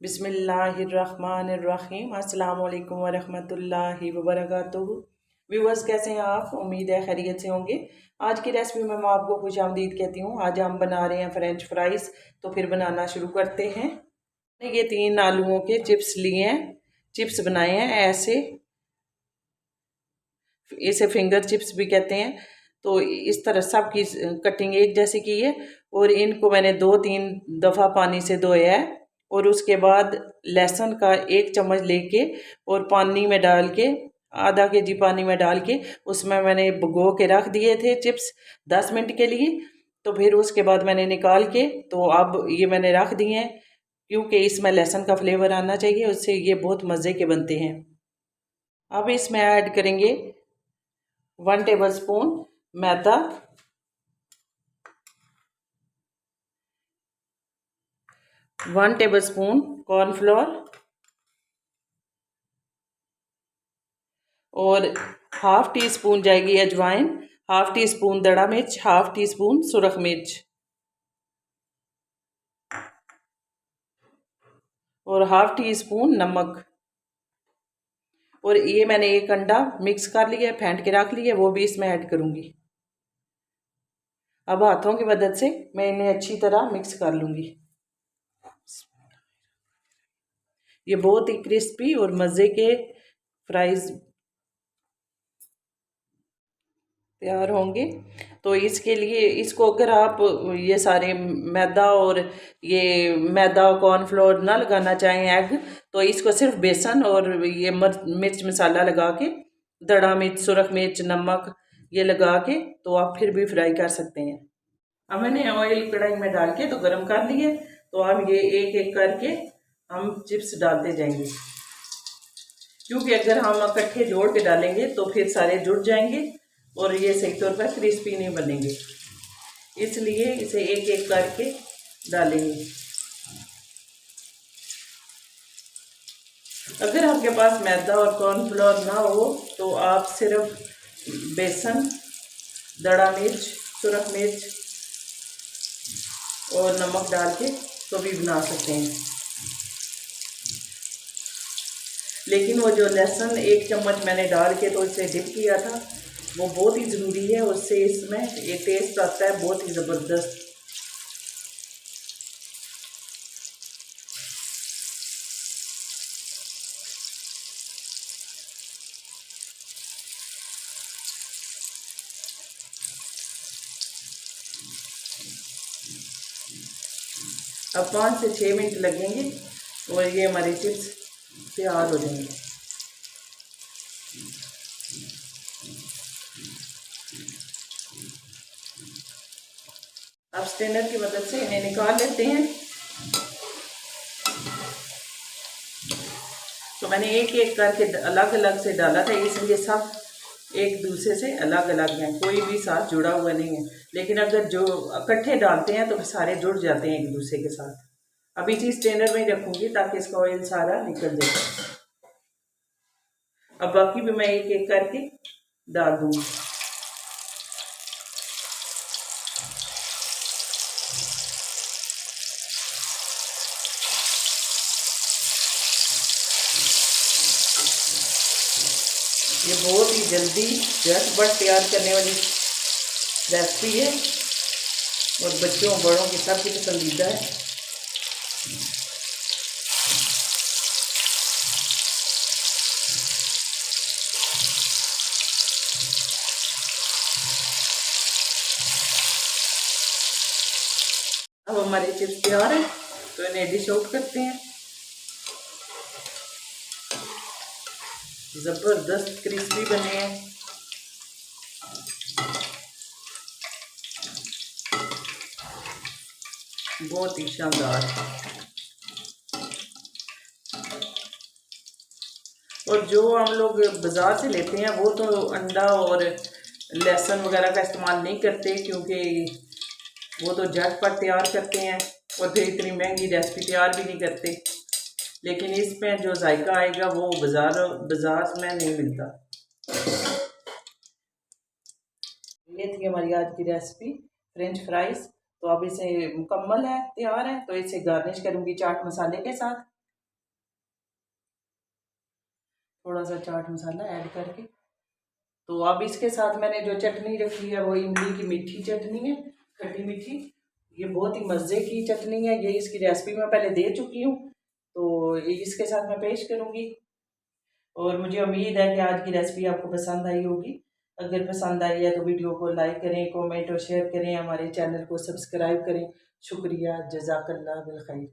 बिस्मिल्लाहिर्रहमानिर्रहीम। अस्सलाम वालेकुम वरहमतुल्लाहि वबरकातुहू। व्यूअर्स, कैसे हैं आप? उम्मीद है खैरियत से होंगे। आज की रेसिपी में मैं आपको खुशामदीद कहती हूँ। आज हम बना रहे हैं फ्रेंच फ्राइज़। तो फिर बनाना शुरू करते हैं। ये 3 आलूओं के चिप्स लिए हैं, चिप्स बनाए हैं ऐसे, इसे फिंगर चिप्स भी कहते हैं। तो इस तरह सब की कटिंग एक जैसी की है और इनको मैंने 2-3 दफ़ा पानी से धोया है। और उसके बाद लहसुन का 1 चम्मच लेके और पानी में डाल के, आधा केजी पानी में डाल के उसमें मैंने भिगो के रख दिए थे चिप्स 10 मिनट के लिए। तो फिर उसके बाद मैंने निकाल के, तो अब ये मैंने रख दिए हैं क्योंकि इसमें लहसुन का फ्लेवर आना चाहिए, उससे ये बहुत मज़े के बनते हैं। अब इसमें ऐड करेंगे 1 टेबल स्पून मैदा, 1 टेबल स्पून कॉर्नफ्लोर और हाफ टी स्पून जाएगी अजवाइन, हाफ टी स्पून दड़ा मिर्च, हाफ टी स्पून सुरख मिर्च और हाफ टी स्पून नमक। और ये मैंने 1 अंडा मिक्स कर लिया, फेंट के रख लिया, वो भी इसमें ऐड करूंगी। अब हाथों की मदद से मैं इन्हें अच्छी तरह मिक्स कर लूंगी। ये बहुत ही क्रिस्पी और मज़े के फ्राइज़ तैयार होंगे। तो इसके लिए इसको अगर आप ये सारे मैदा और ये मैदा कॉर्नफ्लोर ना लगाना चाहें एग, तो इसको सिर्फ बेसन और ये मिर्च मसाला लगा के, दड़ा मिर्च, सुरख मिर्च, नमक ये लगा के तो आप फिर भी फ्राई कर सकते हैं। अब मैंने ऑयल कढ़ाई में डाल के तो गर्म कर लिए। तो अब ये एक एक करके हम चिप्स डालते जाएंगे, क्योंकि अगर हम इकट्ठे जोड़ के डालेंगे तो फिर सारे जुड़ जाएंगे और ये सही तौर पर क्रिस्पी नहीं बनेंगे, इसलिए इसे एक एक करके डालेंगे। अगर आपके पास मैदा और कॉर्नफ्लोर ना हो तो आप सिर्फ बेसन, दड़ा मिर्च, सुरख मिर्च और नमक डाल के तो भी बना सकते हैं। लेकिन वो जो लहसुन 1 चम्मच मैंने डाल के तो इसे डिप किया था, वो बहुत ही ज़रूरी है, उससे इसमें ये टेस्ट आता है बहुत ही ज़बरदस्त। अब 5 से 6 मिनट लगेंगे और ये हमारे चिप्स तैयार हो जाएंगे। अब स्ट्रेनर की मदद से इन्हें निकाल लेते हैं। तो मैंने एक एक करके अलग अलग से डाला था, इसलिए सब एक दूसरे से अलग अलग हैं, कोई भी साथ जुड़ा हुआ नहीं है। लेकिन अगर जो इकट्ठे डालते हैं तो सारे जुड़ जाते हैं एक दूसरे के साथ। अब इसी स्ट्रेनर में रखूंगी ताकि इसका ऑयल सारा निकल जाए। अब बाकी भी मैं एक एक करके डाल दूंगी। ये बहुत ही जल्दी झटपट तैयार करने वाली रेसिपी है और बच्चों बड़ों की सबकी पसंदीदा है। अब हमारे चिप्स तैयार हैं तो इन्हें डिश आउट करते हैं। ज़बरदस्त क्रिस्पी बने हैं। बहुत ही शानदार। और जो हम लोग बाज़ार से लेते हैं वो तो अंडा और लहसुन वगैरह का इस्तेमाल नहीं करते, क्योंकि वो तो झटपट तैयार करते हैं और फिर इतनी महंगी रेसिपी तैयार भी नहीं करते। लेकिन इसमें जो जायका आएगा वो बाजार में नहीं मिलता। ये थी हमारी आज की रेसिपी फ्रेंच फ्राइज़। तो अब इसे मुकम्मल है, तैयार है, तो इसे गार्निश करूँगी चाट मसाले के साथ। थोड़ा सा चाट मसाला ऐड करके। तो अब इसके साथ मैंने जो चटनी रखी है वो इमली की मीठी चटनी है, खट्टी मीठी। ये बहुत ही मज़े की चटनी है, ये इसकी रेसिपी मैं पहले दे चुकी हूँ, तो इसके साथ मैं पेश करूँगी। और मुझे उम्मीद है कि आज की रेसिपी आपको पसंद आई होगी। अगर पसंद आई है तो वीडियो को लाइक करें, कमेंट और शेयर करें, हमारे चैनल को सब्सक्राइब करें। शुक्रिया, जज़ाकल्लाह बिल खैर।